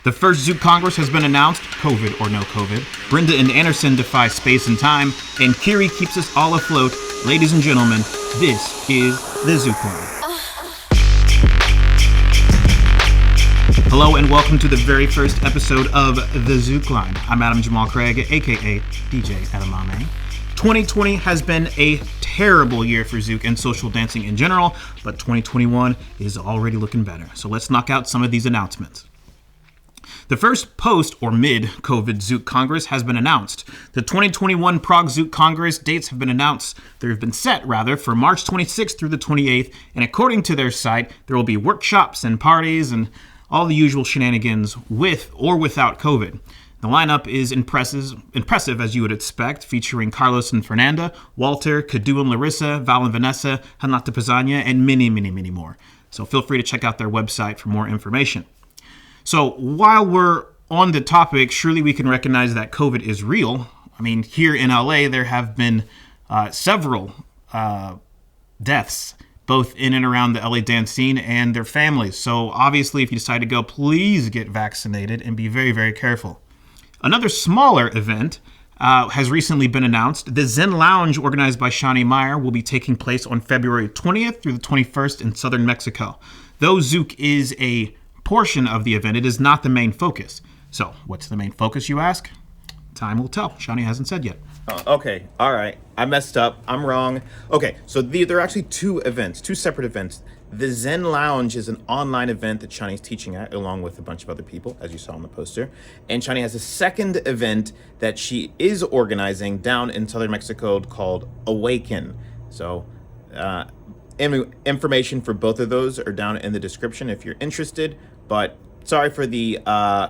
The first Zouk Congress has been announced, COVID or no COVID. Brenda and Anderson defy space and time, and Kiri keeps us all afloat. Ladies and gentlemen, this is the Zouk Line. Hello and welcome to the very first episode of the Zouk Line. I'm Adam Jamal Craig, aka DJ Edamame. 2020 has been a terrible year for Zouk and social dancing in general, but 2021 is already looking better. So let's knock out some of these announcements. The first post or mid-COVID Zouk Congress has been announced. The 2021 Prague Zouk Congress dates have been announced. They have been set, rather, for March 26th through the 28th. And according to their site, there will be workshops and parties and all the usual shenanigans with or without COVID. The lineup is impressive as you would expect, featuring Carlos and Fernanda, Walter, Kadu and Larissa, Val and Vanessa, Hanata Pizzagna, and many, many, many more. So feel free to check out their website for more information. So while we're on the topic, surely we can recognize that COVID is real. I mean, here in LA, there have been several deaths, both in and around the LA dance scene and their families. So obviously, if you decide to go, please get vaccinated and be very, very careful. Another smaller event has recently been announced. The Zen Lounge, organized by Shani Meyer, will be taking place on February 20th through the 21st in southern Mexico. Though Zouk is a portion of the event, it is not the main focus. So, what's the main focus, you ask? Time will tell. Shani hasn't said yet. Okay, all right. I messed up. I'm wrong. Okay, so there are actually two separate events. The Zen Lounge is an online event that Shani's teaching at, along with a bunch of other people, as you saw on the poster. And Shani has a second event that she is organizing down in southern Mexico called Awaken. So, information for both of those are down in the description if you're interested. But sorry for the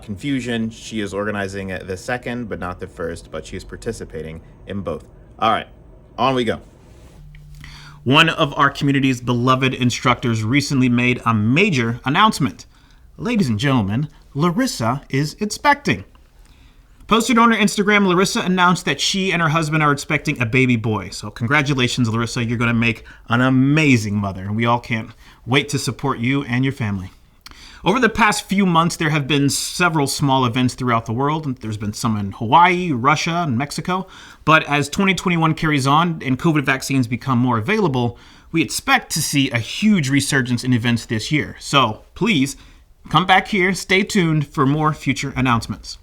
confusion. She is organizing the second, but not the first, but she is participating in both. All right, on we go. One of our community's beloved instructors recently made a major announcement. Ladies and gentlemen, Larissa is expecting. Posted on her Instagram, Larissa announced that she and her husband are expecting a baby boy. So congratulations, Larissa. You're going to make an amazing mother. We all can't wait to support you and your family. Over the past few months, there have been several small events throughout the world. There's been some in Hawaii, Russia, and Mexico. But as 2021 carries on and COVID vaccines become more available, we expect to see a huge resurgence in events this year. So please come back here, stay tuned for more future announcements.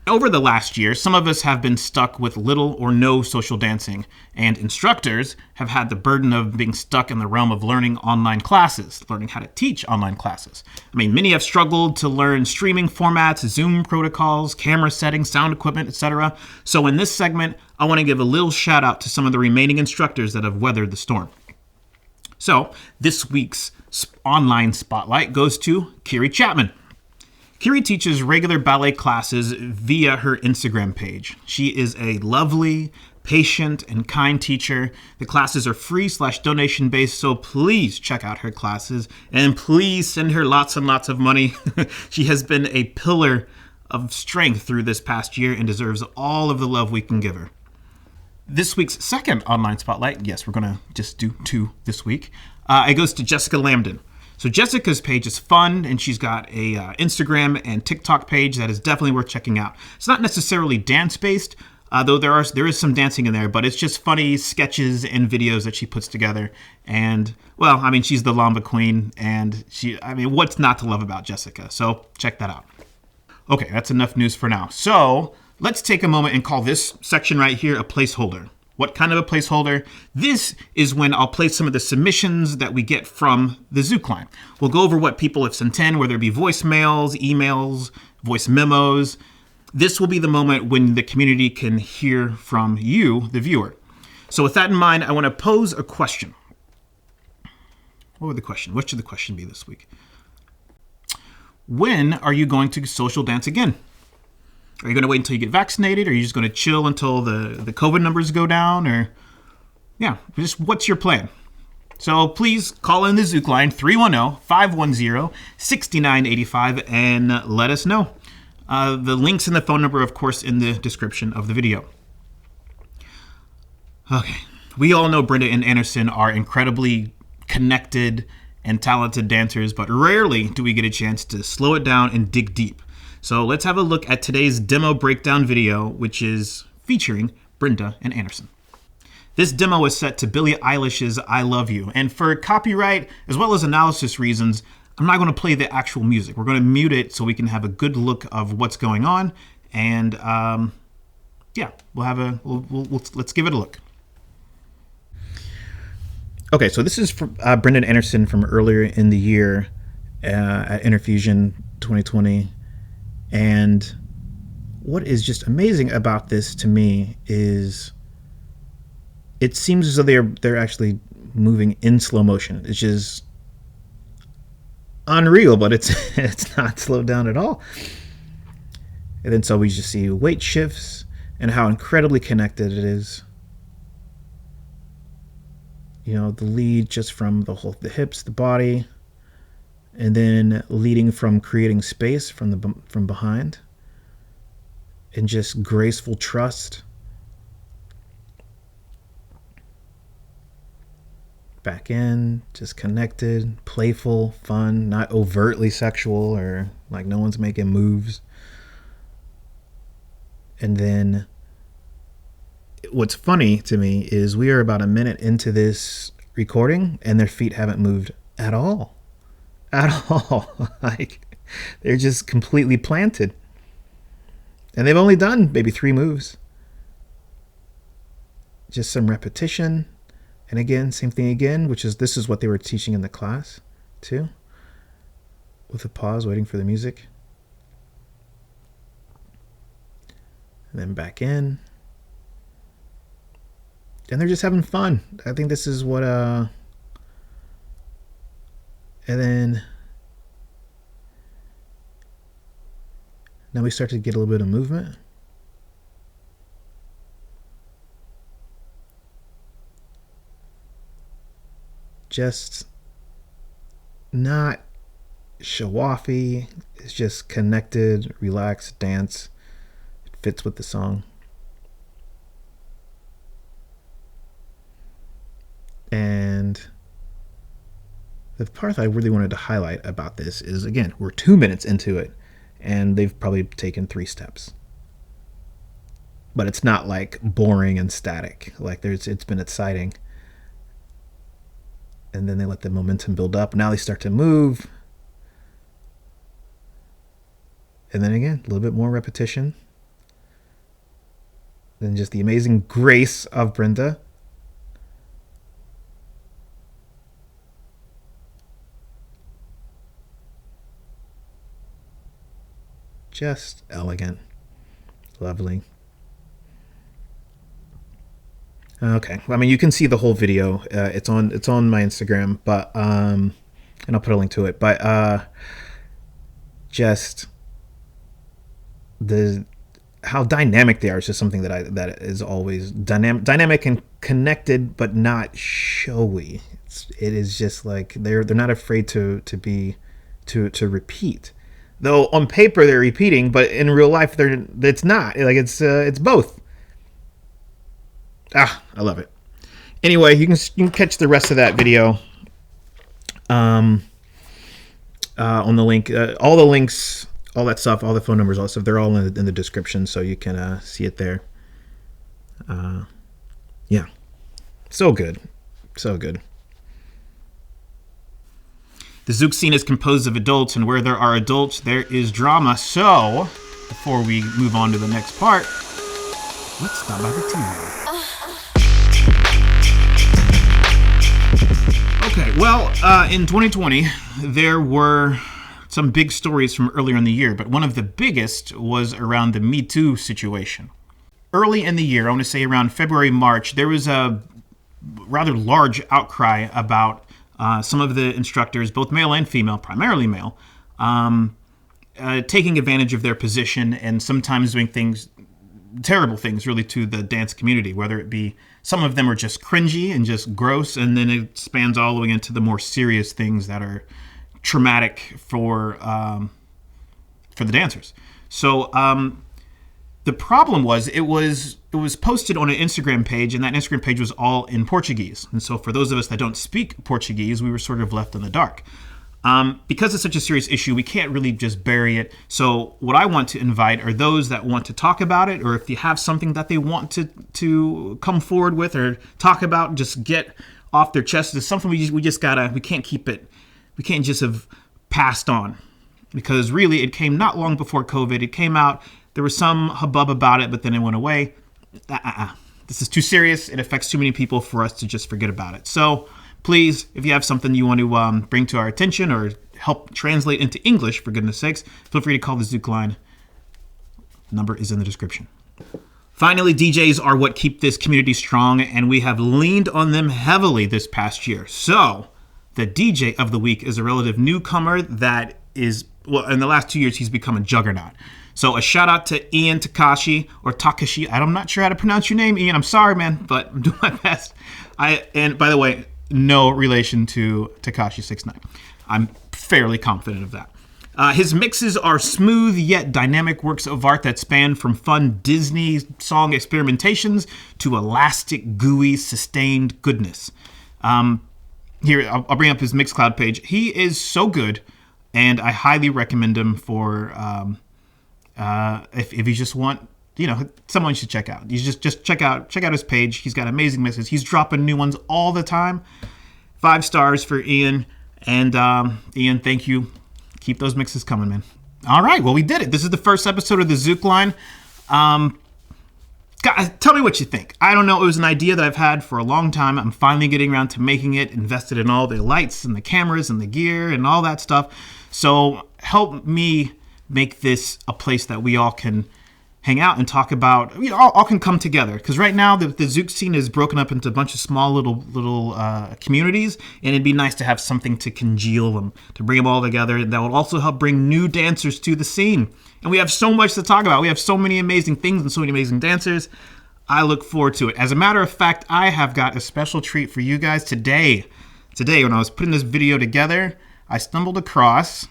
Over the last year, some of us have been stuck with little or no social dancing, and instructors have had the burden of being stuck in the realm of learning online classes, learning how to teach online classes. I mean, many have struggled to learn streaming formats, Zoom protocols, camera settings, sound equipment, etc. So in this segment, I want to give a little shout out to some of the remaining instructors that have weathered the storm. So this week's online spotlight goes to Kiri Chapman. Kiri teaches regular ballet classes via her Instagram page. She is a lovely, patient, and kind teacher. The classes are free/donation based, so please check out her classes and please send her lots and lots of money. She has been a pillar of strength through this past year and deserves all of the love we can give her. This week's second online spotlight, yes, we're going to just do two this week, it goes to Jessica Lamdon. So Jessica's page is fun, and she's got a Instagram and TikTok page that is definitely worth checking out. It's not necessarily dance-based, though there is some dancing in there, but it's just funny sketches and videos that she puts together. And, well, I mean, she's the Lamba Queen, and what's not to love about Jessica? So check that out. Okay, that's enough news for now. So let's take a moment and call this section right here a placeholder. What kind of a placeholder? This is when I'll place some of the submissions that we get from the Zouk Line. We'll go over what people have sent in, whether it be voicemails, emails, voice memos. This will be the moment when the community can hear from you, the viewer. So with that in mind, I want to pose a question. What should the question be this week? When are you going to social dance again? Are you going to wait until you get vaccinated? Or are you just going to chill until the COVID numbers go down? Or, yeah, just what's your plan? So please call in the Zouk Line, 310-510-6985, and let us know. The links and the phone number, of course, in the description of the video. Okay, we all know Brenda and Anderson are incredibly connected and talented dancers, but rarely do we get a chance to slow it down and dig deep. So let's have a look at today's demo breakdown video, which is featuring Brenda and Anderson. This demo is set to Billie Eilish's I Love You, and for copyright as well as analysis reasons, I'm not going to play the actual music. We're going to mute it so we can have a good look of what's going on, and yeah, let's give it a look. Okay, so this is from Brenda and Anderson from earlier in the year at Interfusion 2020, and what is just amazing about this to me is it seems as though they're actually moving in slow motion. It's just unreal, but it's not slowed down at all. And then so we just see weight shifts and how incredibly connected it is. You know, the lead just from the hips, the body, and then leading from creating space from behind, and just graceful trust. Back in, just connected, playful, fun, not overtly sexual or like no one's making moves. And then what's funny to me is we are about a minute into this recording and their feet haven't moved at all. At all. Like they're just completely planted. And they've only done maybe 3 moves. Just some repetition. And again, same thing again, this is what they were teaching in the class too. With a pause, waiting for the music. And then back in. And they're just having fun. I think this is what, and then now we start to get a little bit of movement. Just not show-offy. It's just connected, relaxed dance. It fits with the song. And the part that I really wanted to highlight about this is, again, we're 2 minutes into it, and they've probably taken 3 steps. But it's not like boring and static. Like it's been exciting. And then they let the momentum build up. Now they start to move. And then again, a little bit more repetition. Then just the amazing grace of Brenda. Just elegant. Lovely. Okay. I mean, you can see the whole video. It's on my Instagram, but and I'll put a link to it. But just how dynamic they are is just something that is always dynamic and connected, but not showy. It is just like they're not afraid to repeat. Though on paper they're repeating, but in real life it's not. Like it's both. I love it. Anyway, you can catch the rest of that video on the link. All the links, all that stuff, all the phone numbers, all that stuff, they're all in the description, so you can see it there. Yeah. So good. So good. The Zouk scene is composed of adults, and where there are adults, there is drama. So, before we move on to the next part, let's stop by the TV. Okay, well, in 2020, there were some big stories from earlier in the year, but one of the biggest was around the Metoo situation. Early in the year, I want to say around February, March, there was a rather large outcry about some of the instructors, both male and female, primarily male, taking advantage of their position and sometimes doing things, terrible things really, to the dance community, whether it be some of them are just cringy and just gross, and then it spans all the way into the more serious things that are traumatic for the dancers. So the problem was it was posted on an Instagram page, and that Instagram page was all in Portuguese. And so for those of us that don't speak Portuguese, we were sort of left in the dark. Because it's such a serious issue, we can't really just bury it. So what I want to invite are those that want to talk about it, or if you have something that they want to come forward with or talk about, just get off their chest. It's something we can't keep it. We can't just have passed on, because really it came not long before COVID. It came out. There was some hubbub about it, but then it went away. This is too serious. It affects too many people for us to just forget about it. So please, if you have something you want to bring to our attention or help translate into English, for goodness sakes, feel free to call the Zouk Line. Number is in the description. Finally, DJs are what keep this community strong, and we have leaned on them heavily this past year. So the DJ of the week is a relative newcomer that is, well, in the last 2 years, he's become a juggernaut. So a shout out to Ian Takeshi, or Takeshi. I'm not sure how to pronounce your name, Ian. I'm sorry, man, but I'm doing my best. And by the way, no relation to Tekashi 69. I'm fairly confident of that. His mixes are smooth yet dynamic works of art that span from fun Disney song experimentations to elastic, gooey, sustained goodness. Here, I'll bring up his Mixcloud page. He is so good, and I highly recommend him for if you just want, someone you should check out. You just check out his page. He's got amazing mixes. He's dropping new ones all the time. 5 stars for Ian. And Ian, thank you. Keep those mixes coming, man. All right, well, we did it. This is the first episode of the Zouk Line. Guys, tell me what you think. I don't know. It was an idea that I've had for a long time. I'm finally getting around to making it, invested in all the lights and the cameras and the gear and all that stuff. So help me make this a place that we all can hang out and talk about, all can come together. Because right now the Zouk scene is broken up into a bunch of small little communities, and it'd be nice to have something to congeal them, to bring them all together. That will also help bring new dancers to the scene. And we have so much to talk about. We have so many amazing things and so many amazing dancers. I look forward to it. As a matter of fact, I have got a special treat for you guys today. Today, when I was putting this video together, I stumbled across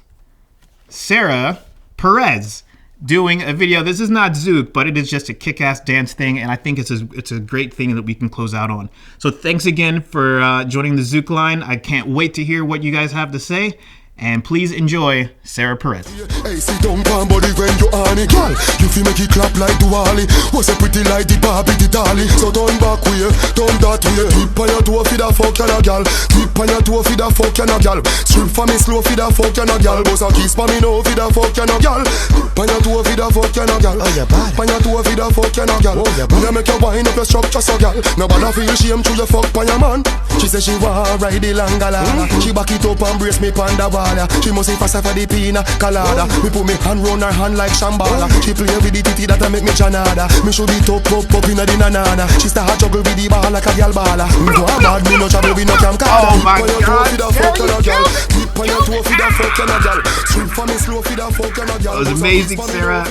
Sara Parez doing a video. This is not Zouk, but it is just a kick-ass dance thing, and I think it's a great thing that we can close out on. So thanks again for joining the Zouk Line. I can't wait to hear what you guys have to say, and please enjoy Sara Parez. Hey, sit down, calm body when you on it. Girl, you feel make it clap like Duali. Was a pretty like the Barbie, the dolly. So turn back way, turn that way. Keep on your toe for the fuck you no girl. Keep on your toe for the fuck you no girl. Strip for me slow for the fuck you no girl. Boss a kiss for me no for the fuck you no girl. Keep on your toe for the fuck you no girl. Oh you bad. On your toe for the fuck you no girl. Oh you bad. When you make your wind up your structure so girl. Nobody feel shame to your fuck on your man. She say she want ride the langala. She back it up and brace me pon the wall. She must be faster for the pina colada. Me put me hand round her hand like Shambhala. She play with the titty that make me chanada. Me show the top inna the nanana. She start juggle with the ball like a gal balla. Me go bad, me no trouble, me no cam card. Oh my God! Keep on your toe for the fuck you no gal. Swim for me slow for the fuck you no gal. That was amazing, Sara.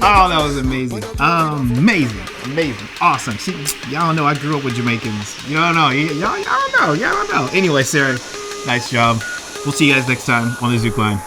Oh, that was amazing. Amazing. Awesome. See, y'all know I grew up with Jamaicans. Y'all know. Anyway, Sara, nice job. We'll see you guys next time on the Zouk Line.